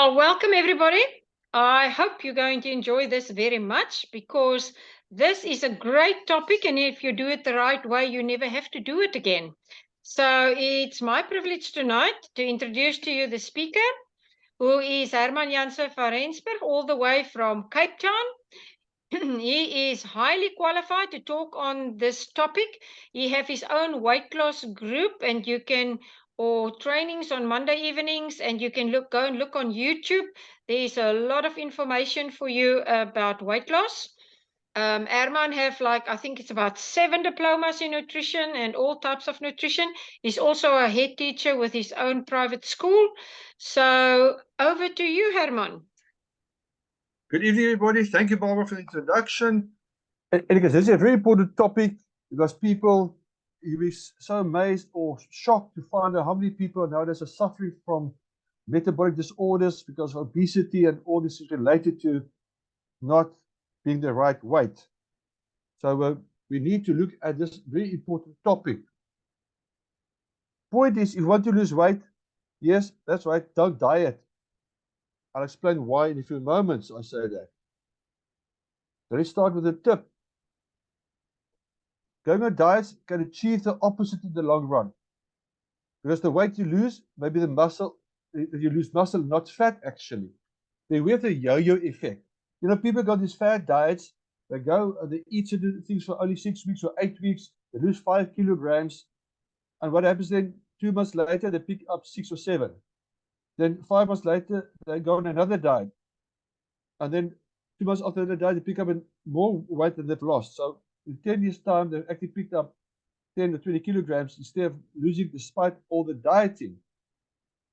Well, welcome everybody. I hope you're going to enjoy this very much because this is a great topic, and if you do it the right way, you never have to do it again. So it's my privilege tonight to introduce to you the speaker, who is Herman Jansen van Rensburg, all the way from Cape Town. He is highly qualified to talk on this topic. He has his own weight loss group, and you can, or trainings on Monday evenings, and you can go and look on YouTube. There's a lot of information for you about weight loss. Herman have I think it's about 7 diplomas in nutrition and all types of nutrition. He's also a head teacher with his own private school. So over to you, Herman. Good evening, everybody. Thank you, Barbara, for the introduction. And because this is a very important topic, because people, you'll be so amazed or shocked to find out how many people nowadays are suffering from metabolic disorders because of obesity, and all this is related to not being the right weight. So we need to look at this very important topic. Point is, if you want to lose weight, yes, that's right, don't diet. I'll explain why in a few moments I say that. Let's start with a tip. Going on diets can achieve the opposite in the long run. Because the weight you lose, maybe the muscle, you lose muscle, not fat actually. They have the yo-yo effect. You know, people got these fat diets, they go, they eat certain things for only 6 weeks or 8 weeks, they lose 5 kilograms, and what happens then? 2 months later, they pick up 6 or 7. Then 5 months later, they go on another diet. And then 2 months after the diet, they pick up more weight than they've lost. So in 10 years' time, they've actually picked up 10 or 20 kilograms instead of losing despite all the dieting.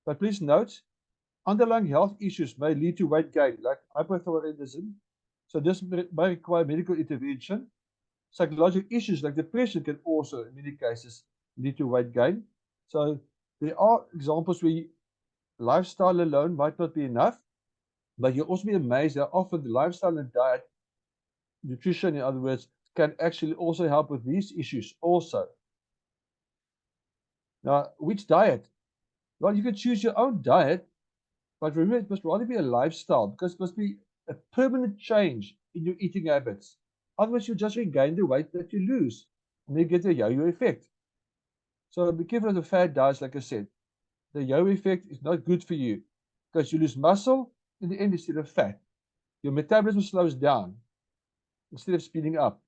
But please note, underlying health issues may lead to weight gain, like hypothyroidism. So this may require medical intervention. Psychological issues like depression can also, in many cases, lead to weight gain. So there are examples where lifestyle alone might not be enough, but you'll also be amazed that often the lifestyle and diet, nutrition in other words, can actually also help with these issues also. Now, which diet? Well, you can choose your own diet, but remember, it must rather be a lifestyle, because it must be a permanent change in your eating habits. Otherwise, you just regain the weight that you lose, and you get the yo-yo effect. So be careful of the fat diets, like I said. The yo-yo effect is not good for you, because you lose muscle in the end instead of fat. Your metabolism slows down instead of speeding up.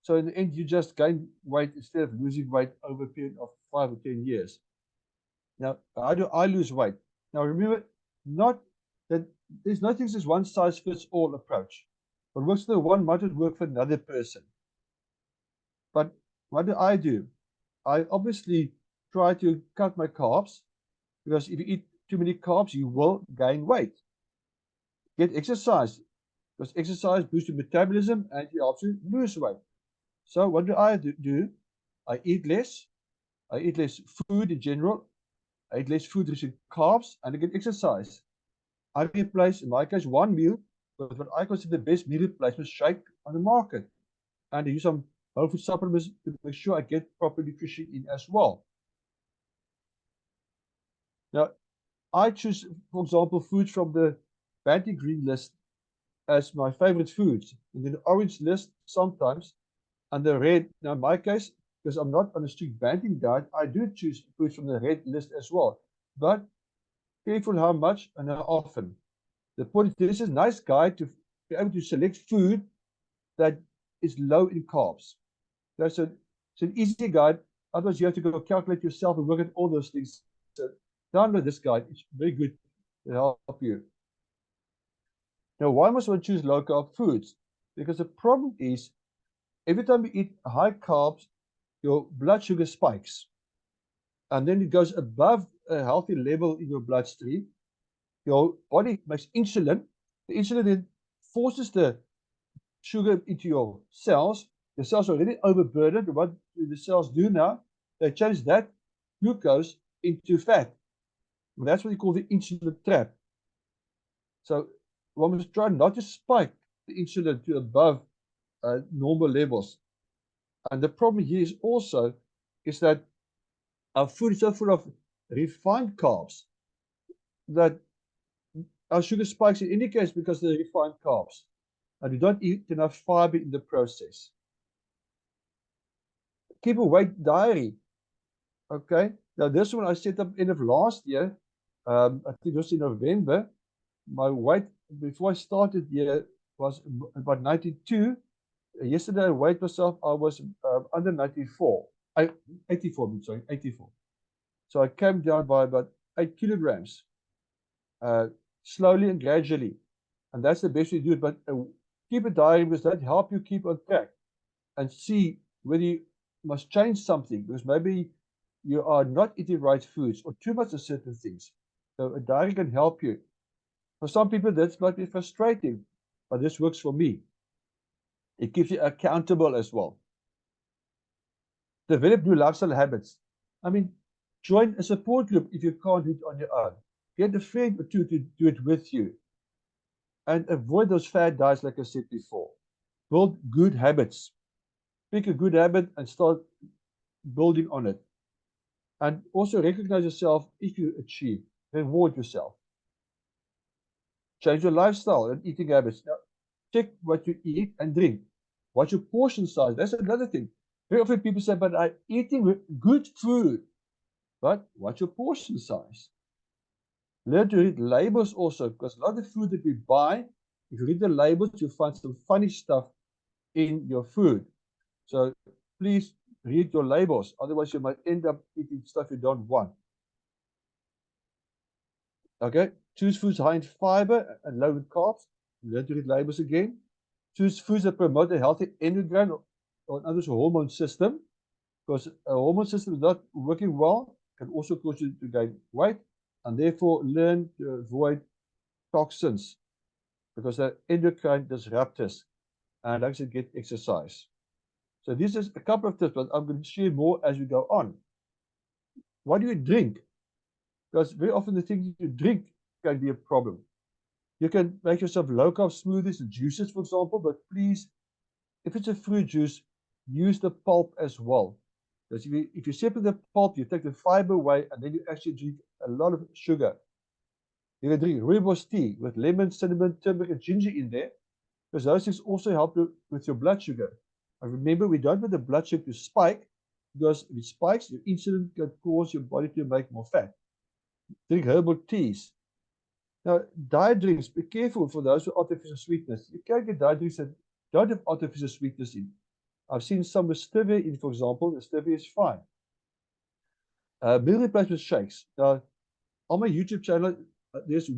So in the end, you just gain weight instead of losing weight over a period of 5 or 10 years. Now, how do I lose weight? Now, remember, not that there's no things as one size fits all approach. What works for one might not work for another person. But what do? I obviously try to cut my carbs, because if you eat too many carbs, you will gain weight. Get exercise, because exercise boosts your metabolism and it helps you lose weight. So what do? I eat less. I eat less food in general. I eat less food rich in carbs, and I get exercise. I replace, in my case, one meal with what I consider the best meal replacement shake on the market. And I use some whole food supplements to make sure I get proper nutrition in as well. Now, I choose, for example, foods from the Banty Green list as my favorite foods, and then the orange list sometimes, and the red. Now, in my case, because I'm not on a strict banting diet, I do choose foods from the red list as well. But careful how much and how often. The point is, this is a nice guide to be able to select food that is low in carbs. It's an easy guide. Otherwise, you have to go calculate yourself and work at all those things. So download this guide. It's very good to help you. Now, why must one choose low carb foods? Because the problem is, every time you eat high carbs, your blood sugar spikes. And then it goes above a healthy level in your bloodstream. Your body makes insulin. The insulin then forces the sugar into your cells. The cells are already overburdened. What do the cells do now? They change that glucose into fat. And that's what you call the insulin trap. So one must try not to spike the insulin to above normal levels. And the problem here is also that our food is so full of refined carbs that Our sugar spikes in any case because of the refined carbs, and we don't eat enough fiber in the process. Keep a weight diary. Okay. Now this one I set up end of last year. I think it was in November. My weight before I started here was about 92. Yesterday I weighed myself. I was under 94. 84. I'm sorry, 84. So I came down by about 8 kilograms, slowly and gradually, and that's the best way to do it. But keep a diary because that help you keep on track and see whether you must change something, because maybe you are not eating right foods or too much of certain things. So a diary can help you. For some people, that might be frustrating, but this works for me. It keeps you accountable as well. Develop new lifestyle habits. I mean, join a support group if you can't do it on your own. Get a friend or two to do it with you. And avoid those fad diets, like I said before. Build good habits. Pick a good habit and start building on it. And also recognize yourself if you achieve. Reward yourself. Change your lifestyle and eating habits. Now, check what you eat and drink. What's your portion size? That's another thing. Very often people say, but I'm eating good food. But what's your portion size? Learn to read labels also, because a lot of the food that we buy, if you read the labels, you'll find some funny stuff in your food. So please read your labels. Otherwise, you might end up eating stuff you don't want. Okay, choose foods high in fiber and low in carbs. Learn to read labels again. Choose foods that promote a healthy endocrine or another hormone system, because a hormone system is not working well, can also cause you to gain weight, and therefore learn to avoid toxins, because they're endocrine disruptors, and actually get exercise. So this is a couple of tips, but I'm going to share more as we go on. What do you drink? Because very often the things you drink can be a problem. You can make yourself low-carb smoothies and juices, for example, but please, if it's a fruit juice, use the pulp as well. Because if you separate the pulp, you take the fiber away, and then you actually drink a lot of sugar. You can drink rooibos tea with lemon, cinnamon, turmeric, and ginger in there, because those things also help you with your blood sugar. And remember, we don't want the blood sugar to spike, because if it spikes, your insulin can cause your body to make more fat. Drink herbal teas. Now, diet drinks, be careful for those with artificial sweetness. You can't get diet drinks that don't have artificial sweetness in. I've seen some with stevia in, for example, and stevia is fine. Meal replacement shakes. Now, on my YouTube channel, there's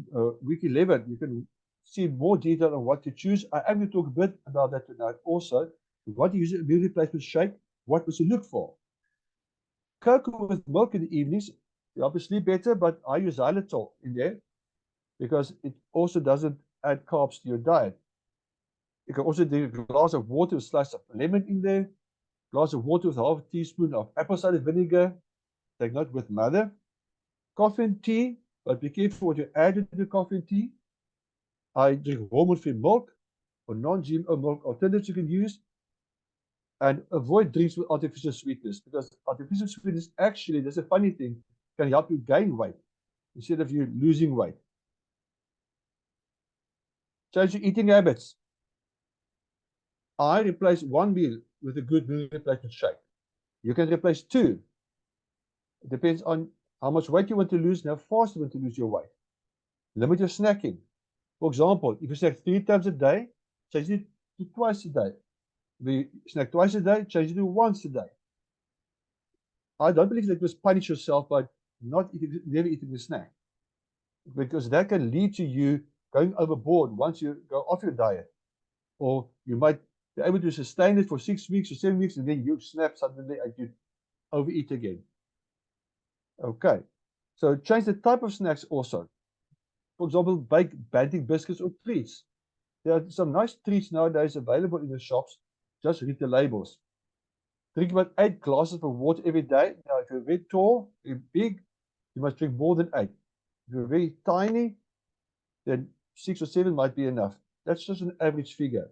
week 11. You can see more detail on what to choose. I am going to talk a bit about that tonight also. What to use a meal replacement shake, what must you look for? Cocoa with milk in the evenings, you help you sleep better, but I use xylitol in there because it also doesn't add carbs to your diet. You can also drink a glass of water with a slice of lemon in there, a glass of water with half a teaspoon of apple cider vinegar, take note with mother. Coffee and tea, but be careful what you add into the coffee and tea. I drink hormone-free milk or non-GMO milk alternatives you can use. And avoid drinks with artificial sweetness, because artificial sweetness actually, that's a funny thing, can help you gain weight instead of you losing weight. Change your eating habits. I replace one meal with a good meal replacement shake. You can replace two. It depends on how much weight you want to lose and how fast you want to lose your weight. Limit your snacking. For example, if you snack 3 times a day, change it to twice a day. If you snack twice a day, change it to once a day. I don't believe that you must punish yourself by never eating a snack, because that can lead to you going overboard once you go off your diet, or you might be able to sustain it for 6 weeks or 7 weeks, and then you snap suddenly and you overeat again. Okay, so change the type of snacks also. For example, bake banting biscuits or treats. There are some nice treats nowadays available in the shops. Just read the labels. Drink about 8 glasses of water every day. Now, if you're very tall, you're big, you must drink more than 8. If you're very tiny, then 6 or 7 might be enough. That's just an average figure,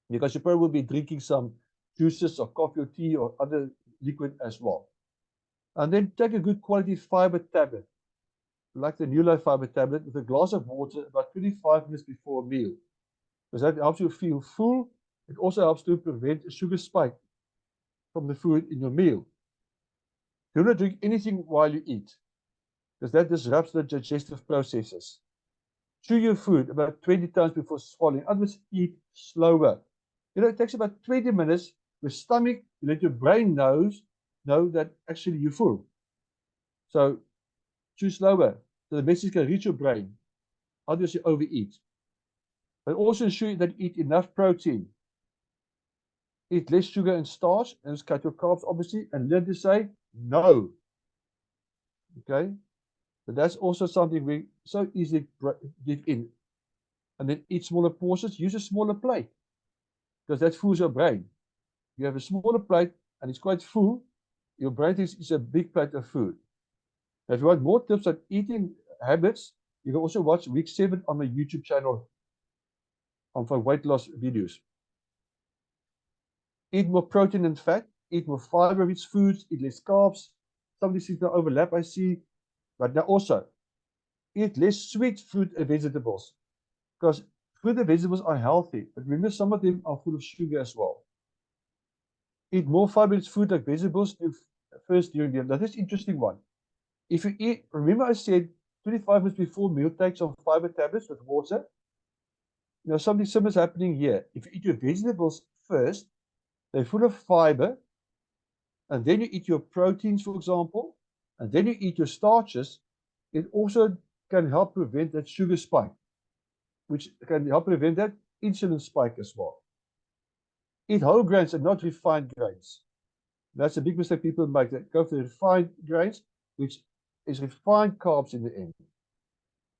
because you probably will be drinking some juices or coffee or tea or other liquid as well. And then take a good quality fiber tablet. like the new low fiber tablet, with a glass of water about 25 minutes before a meal. Because that helps you feel full. It also helps to prevent a sugar spike from the food in your meal. Do not drink anything while you eat, because that disrupts the digestive processes. Chew your food about 20 times before swallowing. In other words, eat slower. It takes about 20 minutes. Your stomach, you let your brain know that actually you're full. So chew slower, so the message can reach your brain. Otherwise, you overeat. But also ensure that you eat enough protein. Eat less sugar and starch, and just cut your carbs, obviously, and learn to say no. Okay? But that's also something we so easily give in. And then eat smaller portions, use a smaller plate, because that fools your brain. You have a smaller plate, and it's quite full. Your brain thinks it's a big plate of food. Now, if you want more tips on eating habits, you can also watch week 7 on my YouTube channel for weight loss videos. Eat more protein and fat, eat more fiber-rich foods, eat less carbs. Some of these things don't overlap, I see. But now also, eat less sweet fruit and vegetables, because fruit and vegetables are healthy, but remember some of them are full of sugar as well. Eat more fiber-rich food like vegetables first during the meal. Now, this is an interesting one. If you eat, remember I said 25 minutes before meal, take some fiber tablets with water. Now, something similar is happening here. If you eat your vegetables first, they're full of fiber, and then you eat your proteins, for example, and then you eat your starches, it also can help prevent that sugar spike, which can help prevent that insulin spike as well. Eat whole grains and not refined grains. That's a big mistake people make. They go for the refined grains, which is refined carbs in the end.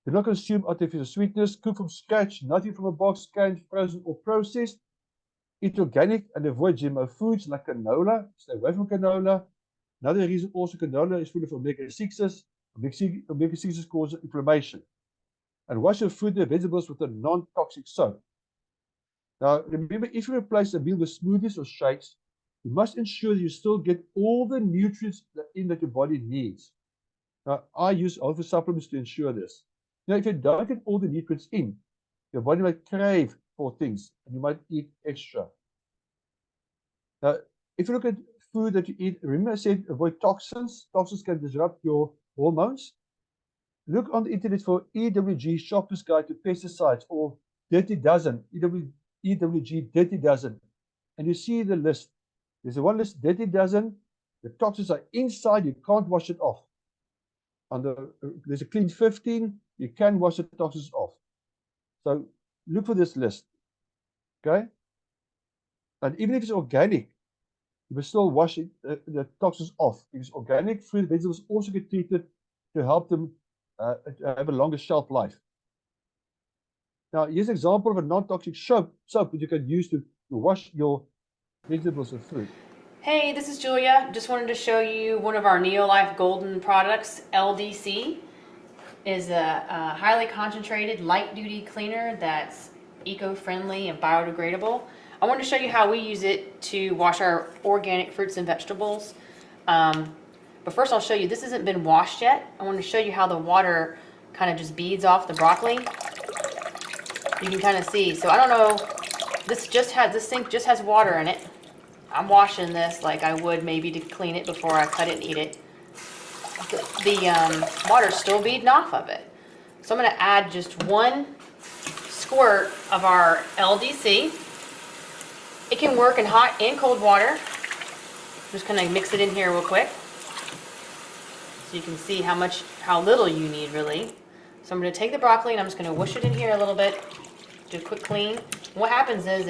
Do not consume artificial sweetness. Cook from scratch, nothing from a box, canned, frozen, or processed. Eat organic and avoid GMO foods like canola. Stay away from canola. Another reason also canola is full of omega-6s. Omega-6s cause inflammation. And wash your fruit and vegetables with a non-toxic soap. Now, remember, if you replace a meal with smoothies or shakes, you must ensure you still get all the nutrients that your body needs. Now, I use other supplements to ensure this. Now, if you don't get all the nutrients in, your body might crave for things, and you might eat extra. Now, if you look at food that you eat, remember I said avoid toxins. Toxins can disrupt your hormones. Look on the internet for EWG Shopper's Guide to Pesticides or Dirty Dozen, EWG Dirty Dozen, and you see the list. There's a one list, Dirty Dozen. The toxins are inside, you can't wash it off. There's a clean 15, you can wash the toxins off. So look for this list, okay? And even if it's organic, you will still wash the toxins off. Because organic fruit, vegetables also get treated to help them have a longer shelf life. Now, here's an example of a non-toxic soap that you can use to wash your vegetables and fruit. Hey, this is Julia. Just wanted to show you one of our Neolife Golden products. LDC is a highly concentrated light-duty cleaner that's eco-friendly and biodegradable. I wanted to show you how we use it to wash our organic fruits and vegetables. But first I'll show you, this hasn't been washed yet. I want to show you how the water kind of just beads off the broccoli. You can kind of see. So I don't know, this sink just has water in it. I'm washing this like I would maybe to clean it before I cut it and eat it. The water's still beading off of it. So I'm going to add just one squirt of our LDC. It can work in hot and cold water. I'm just going to mix it in here real quick, so you can see how little you need really. So I'm going to take the broccoli and I'm just going to whoosh it in here a little bit, do a quick clean. What happens is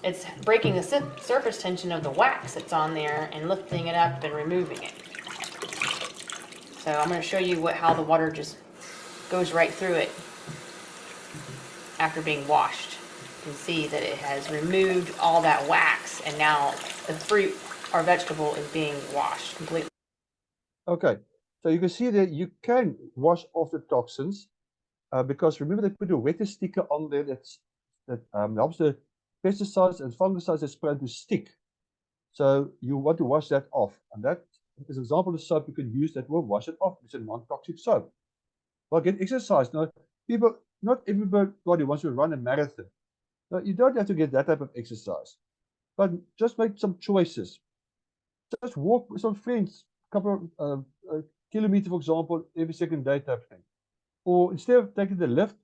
it's breaking the surface tension of the wax that's on there and lifting it up and removing it. So I'm going to show you how the water just goes right through it after being washed. You can see that it has removed all that wax, and now the fruit or vegetable is being washed completely. Okay, so you can see that you can wash off the toxins because remember they put a wetter sticker on there that helps the pesticides and fungicides that's prone to stick. So you want to wash that off, and that as an example of soap you can use that will wash it off. It's a non-toxic soap. Well, get exercise. Now, people, not everybody wants to run a marathon. Now, you don't have to get that type of exercise, but just make some choices. Just walk with some friends, a couple of kilometers, for example, every second day type thing. Or instead of taking the lift,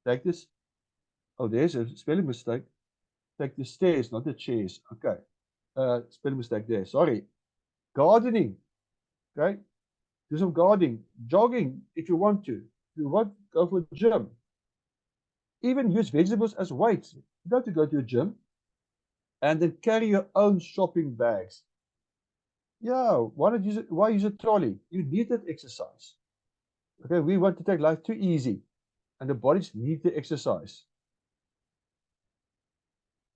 take this. Oh, there's a spelling mistake. Take the stairs, not the chairs. Okay. Spelling mistake there. Sorry. Gardening. Okay. Do some gardening. Jogging if you want to. If you want, go for a gym. Even use vegetables as weights. You don't have to go to a gym. And then carry your own shopping bags. Yeah, why use a trolley? You need that exercise. Okay, we want to take life too easy. And the bodies need the exercise.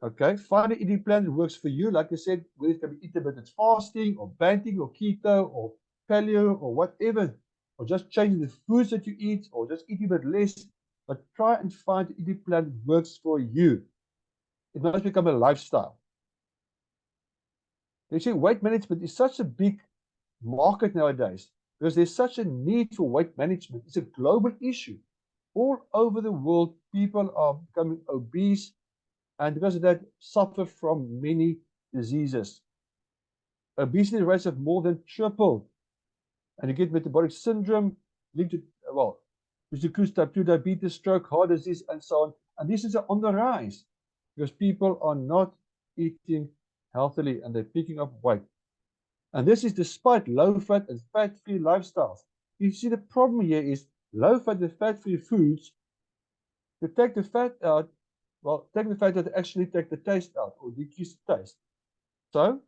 Okay, find an eating plan that works for you. Like I said, whether it can be intermittent fasting or banting or keto or paleo or whatever, or just changing the foods that you eat or just eating a bit less, but try and find an eating plan that works for you. It must become a lifestyle. You see, weight management is such a big market nowadays because there's such a need for weight management. It's a global issue. All over the world, people are becoming obese, and because of that, suffer from many diseases. Obesity rates have more than tripled, and you get metabolic syndrome linked to, well, which includes type 2 diabetes, stroke, heart disease, and so on. And this is on the rise because people are not eating healthily and they're picking up weight. And this is despite low-fat and fat-free lifestyles. You see, the problem here is low-fat and fat-free foods, to take the fat out, well, take the fat out to actually take the taste out or decrease the taste. So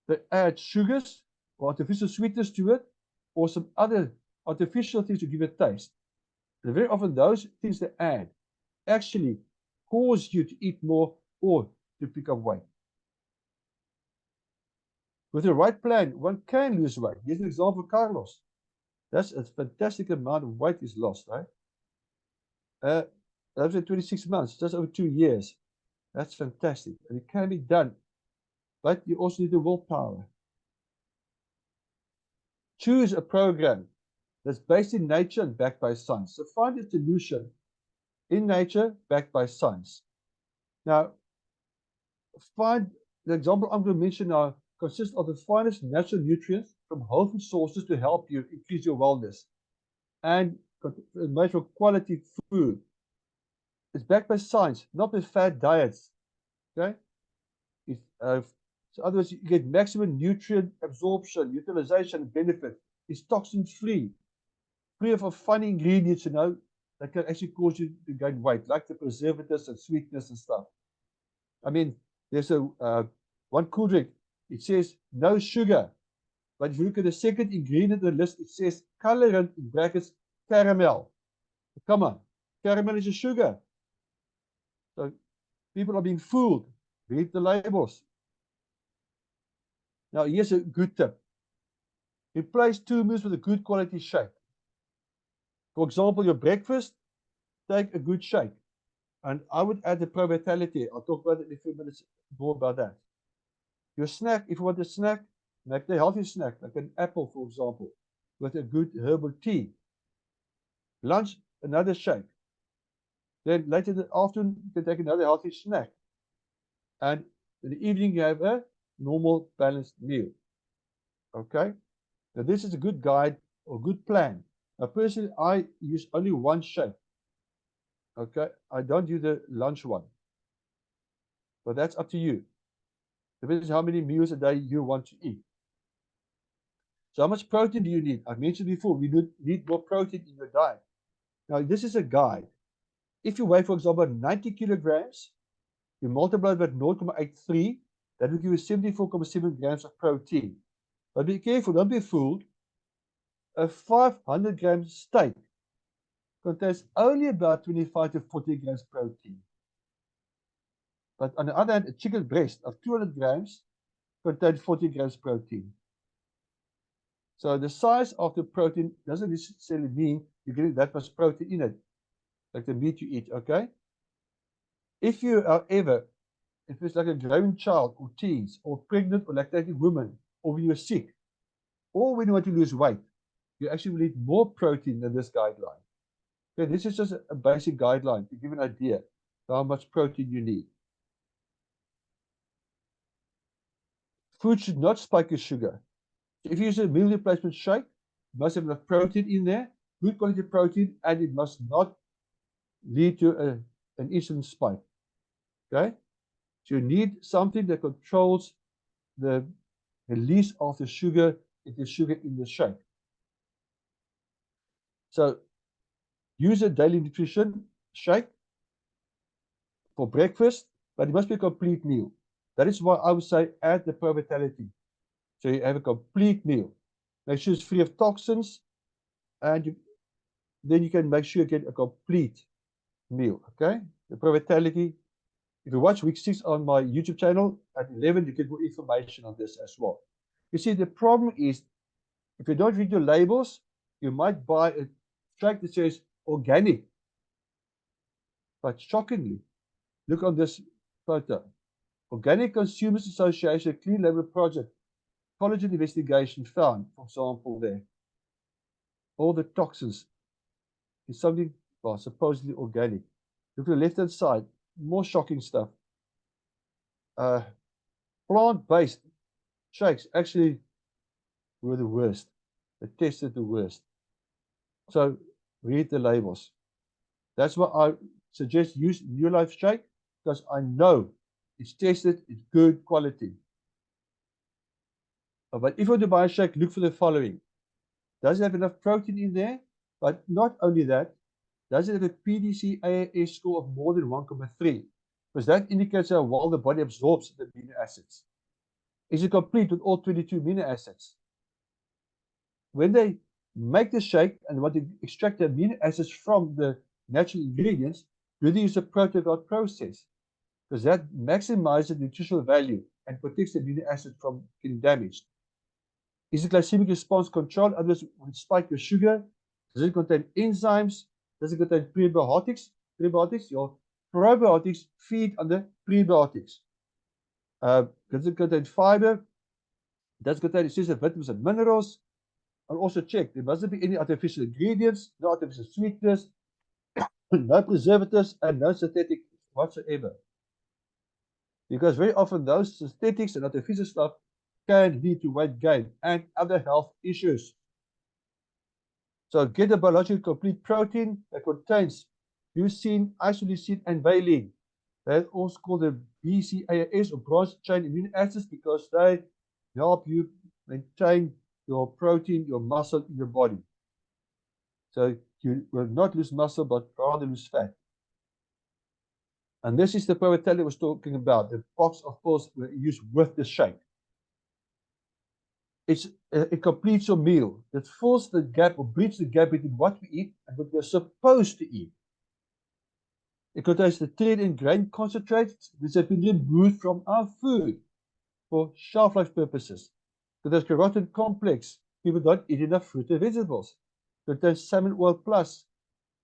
they add sugars or artificial sweetness to it or some other artificial things to give it taste. And very often those things they add actually cause you to eat more or to pick up weight. With the right plan, one can lose weight. Here's an example, Carlos. That's a fantastic amount of weight is lost, right? That was in 26 months, just over 2 years. That's fantastic. And it can be done. But you also need the willpower. Choose a program that's based in nature and backed by science. So find a solution in nature backed by science. Now, find the example I'm going to mention now consists of the finest natural nutrients from whole food sources to help you increase your wellness and made from quality food. It's backed by science, not with fad diets. Okay? So otherwise, you get maximum nutrient absorption, utilization, and benefit. It's toxin-free, free of funny ingredients, that can actually cause you to gain weight, like the preservatives and sweetness and stuff. I mean, there's one cool drink. It says no sugar, but if you look at the second ingredient on the list, it says colorant in brackets caramel. Come on, caramel is a sugar. So people are being fooled. Read the labels. Now, here's a good tip. Replace 2 meals with a good quality shake. For example, your breakfast, take a good shake. And I would add the Pro Vitality. I'll talk about it in a few minutes more about that. Your snack, if you want a snack, make a healthy snack, like an apple, for example, with a good herbal tea. Lunch, another shake. Then later in the afternoon, you can take another healthy snack. And in the evening, you have a normal balanced meal. Okay? Now, this is a good guide or good plan. Now, personally, I use only one shake. Okay? I don't do the lunch one. But that's up to you. Depends how many meals a day you want to eat. So how much protein do you need? I mentioned before, we need more protein in your diet. Now, this is a guide. If you weigh, for example, 90 kilograms, you multiply it by 0.83, that will give you 74.7 grams of protein. But be careful, don't be fooled. A 500 gram steak contains only about 25 to 40 grams protein. But on the other hand, a chicken breast of 200 grams contains 40 grams protein. So the size of the protein doesn't necessarily mean you're getting that much protein in it, like the meat you eat, okay? If you are ever, if it's like a growing child or teens or pregnant or lactating woman, or when you're sick, or when you want to lose weight, you actually will need more protein than this guideline. Okay, this is just a basic guideline to give an idea of how much protein you need. Food should not spike your sugar. If you use a meal replacement shake, it must have enough protein in there, good quality protein, and it must not lead to an insulin spike. Okay? So you need something that controls the release of the sugar in the shake. So use a daily nutrition shake for breakfast, but it must be a complete meal. That is why I would say add the Pro Vitality. So you have a complete meal. Make sure it's free of toxins, and then you can make sure you get a complete meal. Okay? The Pro Vitality. If you watch week 6 on my YouTube channel at 11, you get more information on this as well. You see, the problem is if you don't read your labels, you might buy a shake that says organic. But shockingly, look on this photo. Organic Consumers Association Clean Label Project collagen investigation found, for example, there all the toxins is something, well, supposedly organic. Look at the left-hand side, more shocking stuff. Plant-based shakes actually were the worst. They tested the worst. So read the labels. That's why I suggest use New Life Shake, because I know it's tested, it's good quality. But if you want to buy a shake, look for the following. Does it have enough protein in there? But not only that, does it have a PDCAAS score of more than 1,3? Because that indicates how well the body absorbs the amino acids. Is it complete with all 22 amino acids? When they make the shake and want to extract the amino acids from the natural ingredients, do they use a proteoglycan process? Because that maximizes the nutritional value and protects the amino acid from getting damaged. Is the glycemic response controlled? Otherwise, will it spike your sugar? Does it contain enzymes? Does it contain prebiotics? Your probiotics feed on the prebiotics. Does it contain fiber? Does it contain essential vitamins and minerals? And also check, there mustn't be any artificial ingredients, no artificial sweeteners, no preservatives, and no synthetic whatsoever. Because very often those synthetics and artificial stuff can lead to weight gain and other health issues. So get a biologically complete protein that contains leucine, isoleucine, and valine. That's also called the BCAAs or branched chain amino acids because they help you maintain your protein, your muscle in your body. So you will not lose muscle, but rather lose fat. And this is the Pro Vitality I was talking about. The box of pills were used with the shake. It completes your meal. It fills the gap or bridges the gap between what we eat and what we're supposed to eat. It contains the trade and grain concentrates which have been removed from our food for shelf life purposes. It contains carotid complex. People don't eat enough fruit and vegetables. It contains salmon oil plus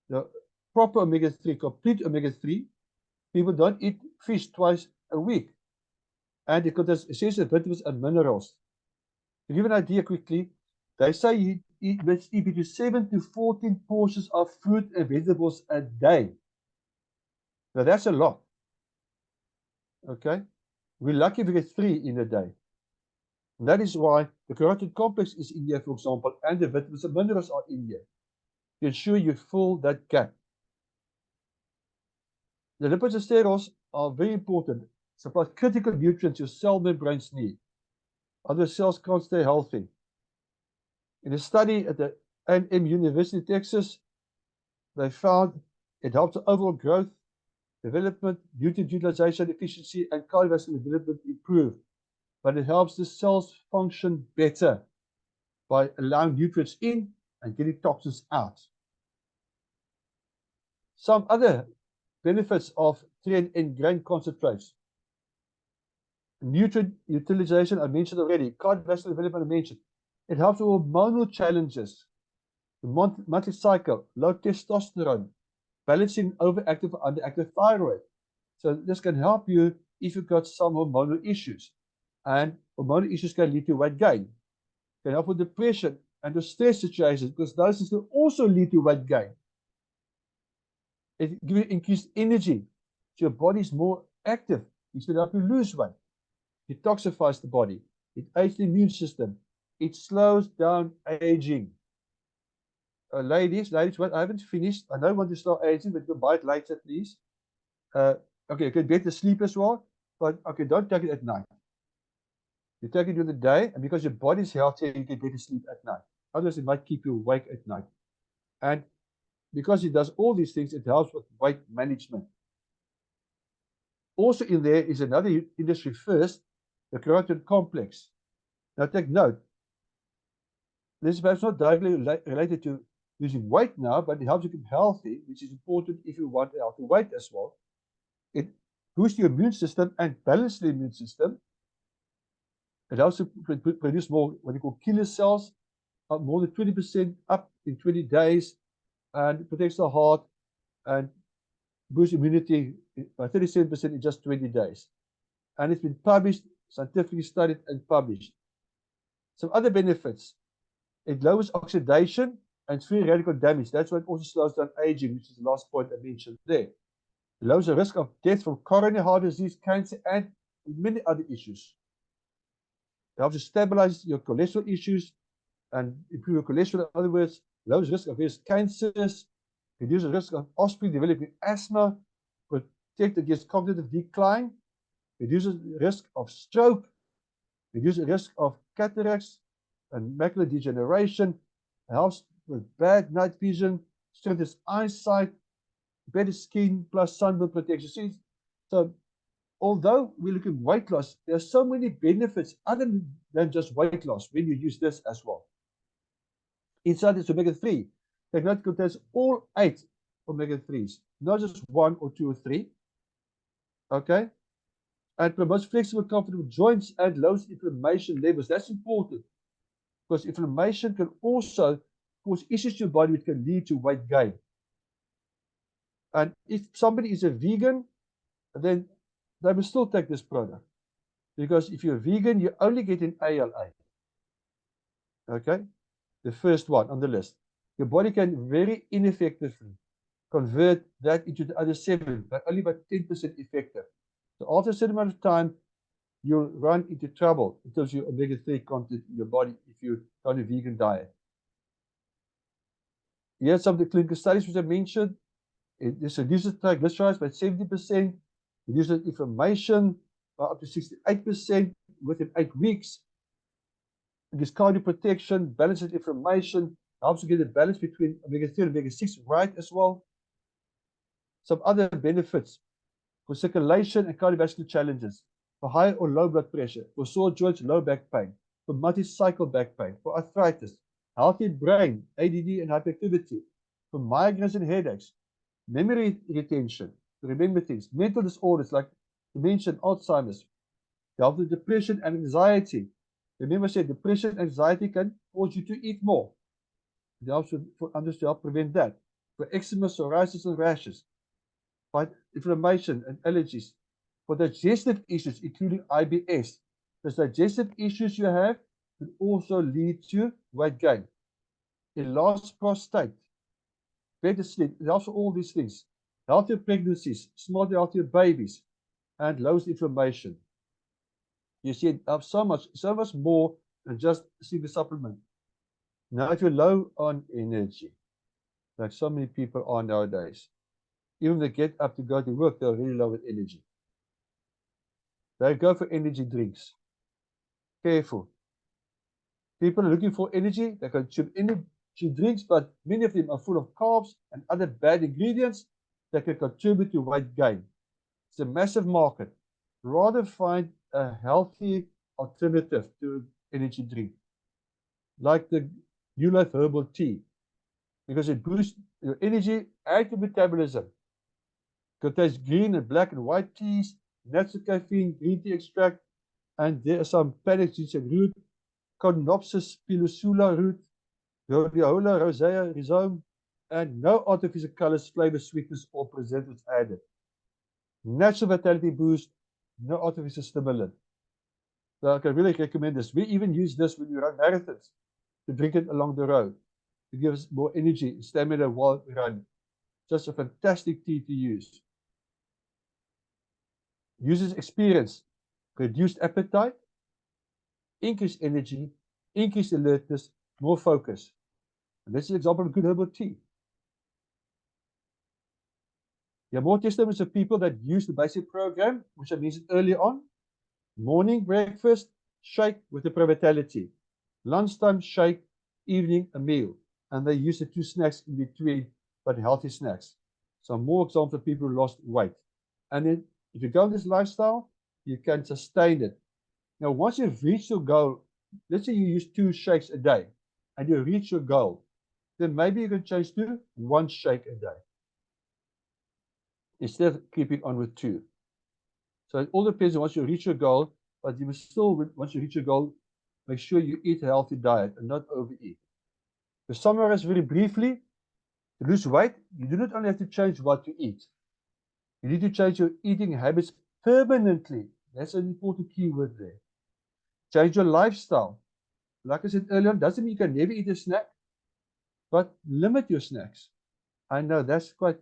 the proper omega-3, complete omega-3. People don't eat fish twice a week. And it contains essential vitamins and minerals. To give an idea quickly, they say you eat between 7 to 14 portions of fruit and vegetables a day. Now that's a lot. Okay? We're lucky if we get 3 in a day. And that is why the carotid complex is in here, for example, and the vitamins and minerals are in here. To ensure you fill that gap. The lipids and sterols are very important. Supply critical nutrients your cell membranes need. Other cells can't stay healthy. In a study at the A&M University, Texas, they found it helps the overall growth, development, nutrient utilization, efficiency, and cardiovascular development improve. But it helps the cells function better by allowing nutrients in and getting toxins out. Some other benefits of 3N grain concentrates. Nutrient utilization, I mentioned already. Cardiovascular development, I mentioned. It helps with hormonal challenges. The monthly cycle, low testosterone, balancing overactive or underactive thyroid. So this can help you if you've got some hormonal issues. And hormonal issues can lead to weight gain. can help with depression and the stress situations, because those things can also lead to weight gain. It gives you increased energy, so your body is more active. It should help you lose weight. It detoxifies the body. It aids the immune system. It slows down aging. Ladies, what I haven't finished. I don't want to start aging, but you buy it later, please. Okay, you can better sleep as well, but okay, don't take it at night. You take it during the day, and because your body is healthy, you can better sleep at night. Otherwise, it might keep you awake at night. And because it does all these things, it helps with weight management. Also in there is another industry first, the carotid complex. Now take note, this is perhaps not directly related to losing weight now, but it helps you keep healthy, which is important if you want a healthy weight as well. It boosts your immune system and balances the immune system. It helps to produce more what you call killer cells, more than 20% up in 20 days, and it protects the heart and boosts immunity by 37% in just 20 days. And it's been published, scientifically studied and published. Some other benefits: it lowers oxidation and free radical damage. That's why it also slows down aging, which is the last point I mentioned there. It lowers the risk of death from coronary heart disease, cancer, and many other issues. It helps to stabilize your cholesterol issues and improve your cholesterol. In other words, lowers risk of various cancers, reduces the risk of offspring developing asthma, protect against cognitive decline, reduces the risk of stroke, reduces the risk of cataracts and macular degeneration, helps with bad night vision, strengthens eyesight, better skin plus sunburn protection. So although we're looking at weight loss, there are so many benefits other than just weight loss when you use this as well. Inside is omega-3. That contains all 8 omega-3s, not just 1 or 2 or 3. Okay? And promotes flexible, comfortable joints and lowers inflammation levels. That's important, because inflammation can also cause issues in your body which can lead to weight gain. And if somebody is a vegan, then they will still take this product, because if you're a vegan, you're only getting ALA. Okay? The first one on the list. Your body can very ineffectively convert that into the other 7, but only about 10% effective. So after a certain amount of time, you'll run into trouble in terms of your omega-3 content in your body if you're on a vegan diet. Here's some of the clinical studies which I mentioned. It reduces triglycerides by 70%, reduces inflammation by up to 68% within 8 weeks. It gives cardio protection, balances inflammation, helps to get a balance between omega-3 and omega-6 right as well. Some other benefits for circulation and cardiovascular challenges, for high or low blood pressure, for sore joints, low back pain, for multi-cycle back pain, for arthritis, healthy brain, ADD and hyperactivity, for migraines and headaches, memory retention, to remember things, mental disorders like dementia, Alzheimer's, help with depression and anxiety. Remember I said depression and anxiety can cause you to eat more. It helps for others to help prevent that. For eczema, psoriasis and rashes, fight inflammation and allergies, for digestive issues including IBS. The digestive issues you have can also lead to weight gain. Enlarged prostate, better sleep, it helps for all these things. Healthier pregnancies, smarter, healthier babies, and lowers inflammation. You see, it helps so much more than just a single supplement. Now, if you're low on energy, like so many people are nowadays, even they get up to go to work, they're really low with energy. They go for energy drinks. Careful. People are looking for energy, they consume energy drinks, but many of them are full of carbs and other bad ingredients that can contribute to weight gain. It's a massive market. Rather find a healthy alternative to energy drink, like the New Life Herbal Tea, because it boosts your energy and your metabolism. Contains green and black and white teas, natural caffeine, green tea extract, and there are some panic ginseng root, Conopsis pilusula root, Rhodiola rosea rhizome, and no artificial colors, flavors, sweetness, or preservatives added. Natural vitality boost, no artificial stimulant. So I can really recommend this. We even use this when we run marathons, to drink it along the road, to give us more energy and stamina while we run. Just a fantastic tea to use. Users experience reduced appetite, increased energy, increased alertness, more focus. And this is an example of good herbal tea. There are more testimonies of people that use the basic program, which I mentioned earlier on. Morning breakfast, shake with the provitality. Lunchtime shake, evening a meal. And they use the 2 snacks in between, but healthy snacks. Some more examples of people who lost weight. And then if you go on this lifestyle, you can sustain it. Now, once you've reached your goal, let's say you use 2 shakes a day, and you reach your goal, then maybe you can change to 1 shake a day, instead of keeping on with 2. So it all depends on once you reach your goal, but you must still, once you reach your goal, make sure you eat a healthy diet and not overeat. To summarize very briefly, to lose weight, you do not only have to change what you eat. You need to change your eating habits permanently. That's an important key word there. Change your lifestyle. Like I said earlier, doesn't mean you can never eat a snack, but limit your snacks. I know that's quite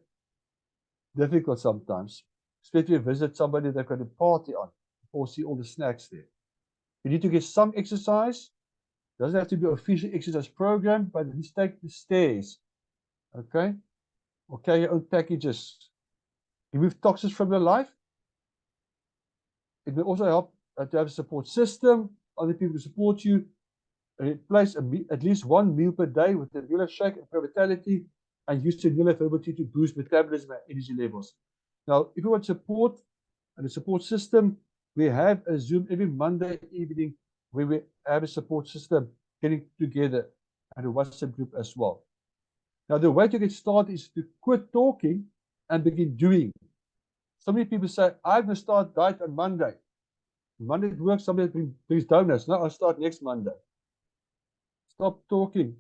difficult sometimes, especially if you visit somebody that's got a party on, or see all the snacks there. You need to get some exercise. Doesn't have to be an official exercise program, but at least take the stairs. Okay? Or carry your own packages. Remove toxins from your life. It will also help to have a support system, other people to support you. Replace at least 1 meal per day with a regular shake and vitality, and use the regular herbal tea to boost metabolism and energy levels. Now, if you want support and a support system, we have a Zoom every Monday evening where we have a support system getting together, and a WhatsApp group as well. Now, the way to get started is to quit talking and begin doing. So many people say, I'm going to start diet on Monday. Monday it works, somebody brings donuts. No, I'll start next Monday. Stop talking,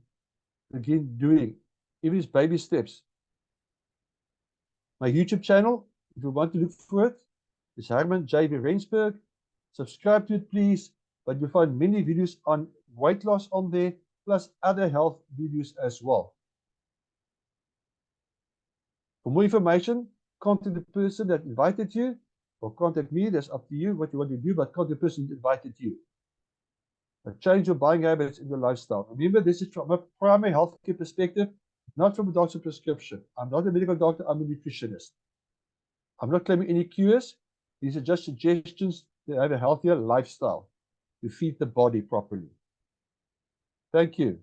begin doing. Even it's baby steps. My YouTube channel, if you want to look for it, is Herman J.V. Rensburg. Subscribe to it, please. But you'll find many videos on weight loss on there, plus other health videos as well. For more information, contact the person that invited you, or contact me. That's up to you what you want to do, but contact the person that invited you. But change your buying habits in your lifestyle. Remember, this is from a primary healthcare perspective, not from a doctor's prescription. I'm not a medical doctor, I'm a nutritionist. I'm not claiming any cures. These are just suggestions to have a healthier lifestyle, to feed the body properly. Thank you.